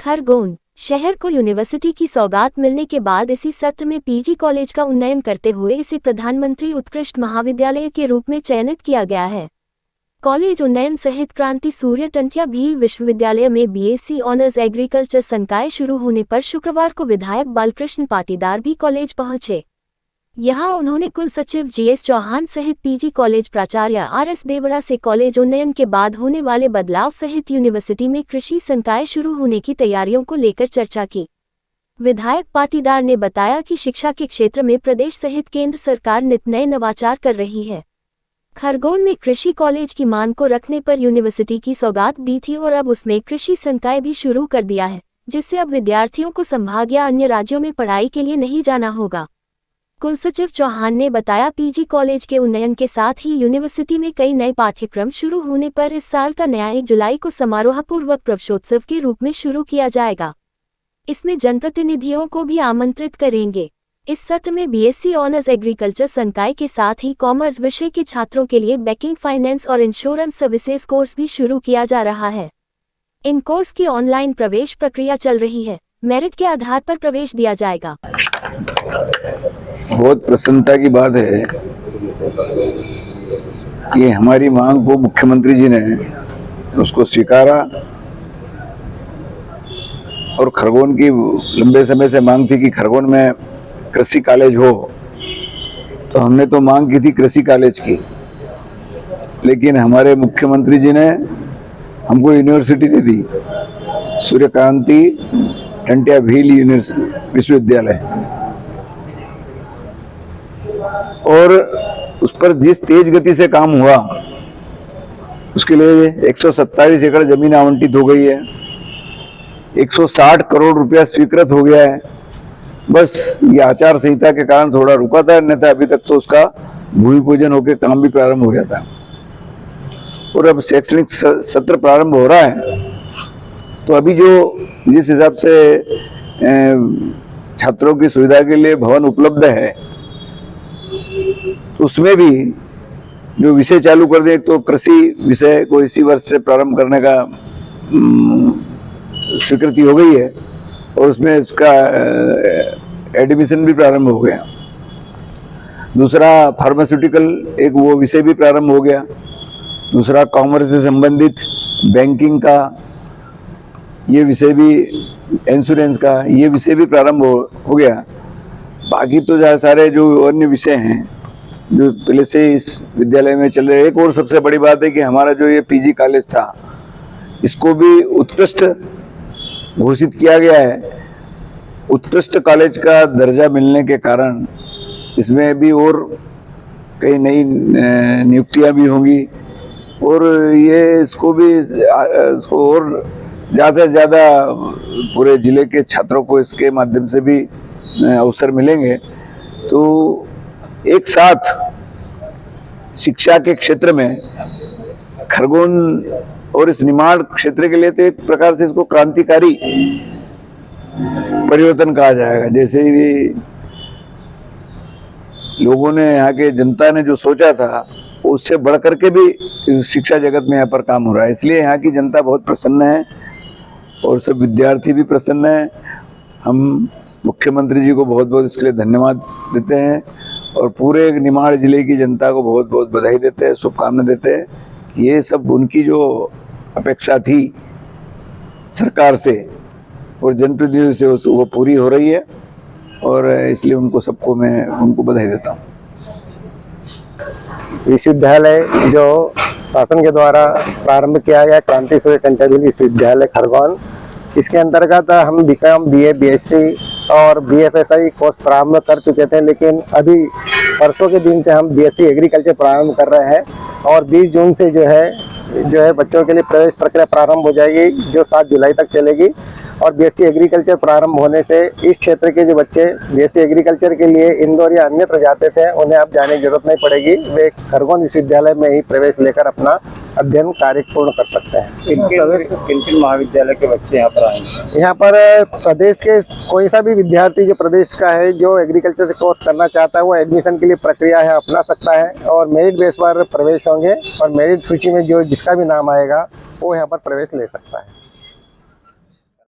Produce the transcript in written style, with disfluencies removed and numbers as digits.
खरगोन शहर को यूनिवर्सिटी की सौगात मिलने के बाद इसी सत्र में पीजी कॉलेज का उन्नयन करते हुए इसे प्रधानमंत्री उत्कृष्ट महाविद्यालय के रूप में चयनित किया गया है। कॉलेज उन्नयन सहित क्रांति सूर्य टंटिया भील विश्वविद्यालय में बीएससी ऑनर्स एग्रीकल्चर संकाय शुरू होने पर शुक्रवार को विधायक बालकृष्ण पाटीदार भी कॉलेज पहुंचे। यहां उन्होंने कुल सचिव जीएस चौहान सहित पीजी कॉलेज प्राचार्य आरएस देवड़ा से कॉलेज उन्नयन के बाद होने वाले बदलाव सहित यूनिवर्सिटी में कृषि संकाय शुरू होने की तैयारियों को लेकर चर्चा की। विधायक पाटीदार ने बताया कि शिक्षा के क्षेत्र में प्रदेश सहित केंद्र सरकार नित नए नवाचार कर रही है। खरगोन में कृषि कॉलेज की मांग को रखने पर यूनिवर्सिटी की सौगात दी थी और अब उसमें कृषि संकाय भी शुरू कर दिया है, जिससे अब विद्यार्थियों को संभाग या अन्य राज्यों में पढ़ाई के लिए नहीं जाना होगा। कुल सचिव चौहान ने बताया पीजी कॉलेज के उन्नयन के साथ ही यूनिवर्सिटी में कई नए पाठ्यक्रम शुरू होने पर इस साल का नया 1 जुलाई को समारोहपूर्वक प्रवेशोत्सव के रूप में शुरू किया जाएगा। इसमें जनप्रतिनिधियों को भी आमंत्रित करेंगे। इस सत्र में बीएससी ऑनर्स एग्रीकल्चर संकाय के साथ ही कॉमर्स विषय के छात्रों के लिए बैंकिंग फाइनेंस और इंश्योरेंस सर्विसेज कोर्स भी शुरू किया जा रहा है। इन कोर्स की ऑनलाइन प्रवेश प्रक्रिया चल रही है। मेरिट के आधार पर प्रवेश दिया जाएगा। बहुत प्रसन्नता की बात है कि हमारी मांग को मुख्यमंत्री जी ने उसको स्वीकारा और खरगोन की लंबे समय से मांग थी कि खरगोन में कृषि कॉलेज हो, तो हमने तो मांग की थी कृषि कॉलेज की, लेकिन हमारे मुख्यमंत्री जी ने हमको यूनिवर्सिटी दे दी, सूर्यकांति टंटिया भील विश्वविद्यालय। और उस पर जिस तेज गति से काम हुआ उसके लिए 127 एकड़ जमीन आवंटित हो गई है, 160 करोड़ रुपया स्वीकृत हो गया है। बस ये आचार संहिता के कारण थोड़ा रुका था, नहीं था अभी तक तो उसका भूमि पूजन होकर काम भी प्रारंभ हो गया था। और अब शैक्षणिक सत्र प्रारंभ हो रहा है, तो अभी जो जिस हिसाब से छात्रों की सुविधा के लिए भवन उपलब्ध है, उसमें भी जो विषय चालू कर दिए, तो कृषि विषय को इसी वर्ष से प्रारंभ करने का स्वीकृति हो गई है और उसमें इसका एडमिशन भी प्रारंभ हो गया। दूसरा फार्मास्यूटिकल एक वो विषय भी प्रारंभ हो गया। दूसरा कॉमर्स से संबंधित बैंकिंग का ये विषय भी, इंश्योरेंस का ये विषय भी प्रारंभ हो गया। बाकी तो सारे जो अन्य विषय हैं जो पहले से इस विद्यालय में चल रहे। एक और सबसे बड़ी बात है कि हमारा जो ये पीजी कॉलेज था, इसको भी उत्कृष्ट घोषित किया गया है। उत्कृष्ट कॉलेज का दर्जा मिलने के कारण इसमें भी और कई नई नियुक्तियां भी होंगी और ये इसको और ज़्यादा से ज़्यादा पूरे जिले के छात्रों को इसके माध्यम से भी अवसर मिलेंगे। तो एक साथ शिक्षा के क्षेत्र में खरगोन और इस निमाड़ क्षेत्र के लिए तो एक प्रकार से इसको क्रांतिकारी परिवर्तन कहा जाएगा। जैसे भी लोगों ने, यहाँ के जनता ने जो सोचा था, उससे बढ़कर के भी शिक्षा जगत में यहाँ पर काम हो रहा है। इसलिए यहाँ की जनता बहुत प्रसन्न है और सब विद्यार्थी भी प्रसन्न है। हम मुख्यमंत्री जी को बहुत बहुत इसके लिए धन्यवाद देते हैं और पूरे निमाड़ जिले की जनता को बहुत बहुत बधाई देते हैं, शुभकामनाएं देते हैं। ये सब उनकी जो अपेक्षा थी सरकार से और जनप्रतिनिधियों से वो पूरी हो रही है और इसलिए मैं उनको बधाई देता हूँ। विश्वविद्यालय जो शासन के द्वारा प्रारंभ किया गया क्रांति सूर्य टंटिया भील विश्वविद्यालय खरगोन, इसके अंतर्गत हम बीकॉम, बीए, बीएससी और बीएफएसआई कोर्स प्रारंभ कर चुके थे, लेकिन अभी परसों के दिन से हम बीएससी एग्रीकल्चर प्रारंभ कर रहे हैं और 20 जून से जो है बच्चों के लिए प्रवेश प्रक्रिया प्रारंभ हो जाएगी, जो 7 जुलाई तक चलेगी। और बीएससी एग्रीकल्चर प्रारंभ होने से इस क्षेत्र के जो बच्चे बीएससी एग्रीकल्चर के लिए इंदौर या अन्यत्र जाते थे, उन्हें अब जाने की जरूरत नहीं पड़ेगी। वे खरगोन विश्वविद्यालय में ही प्रवेश लेकर अपना अध्ययन कार्य पूर्ण कर सकते हैं। किन महाविद्यालय के बच्चे यहाँ पर आएंगे? यहाँ पर प्रदेश के कोई सा भी विद्यार्थी जो प्रदेश का है, जो एग्रीकल्चर कोर्स करना चाहता है, वो एडमिशन के लिए प्रक्रिया है अपना सकता है और मेरिट बेस पर प्रवेश होंगे और मेरिट सूची में जो जिसका भी नाम आएगा वो यहाँ पर प्रवेश ले सकता है।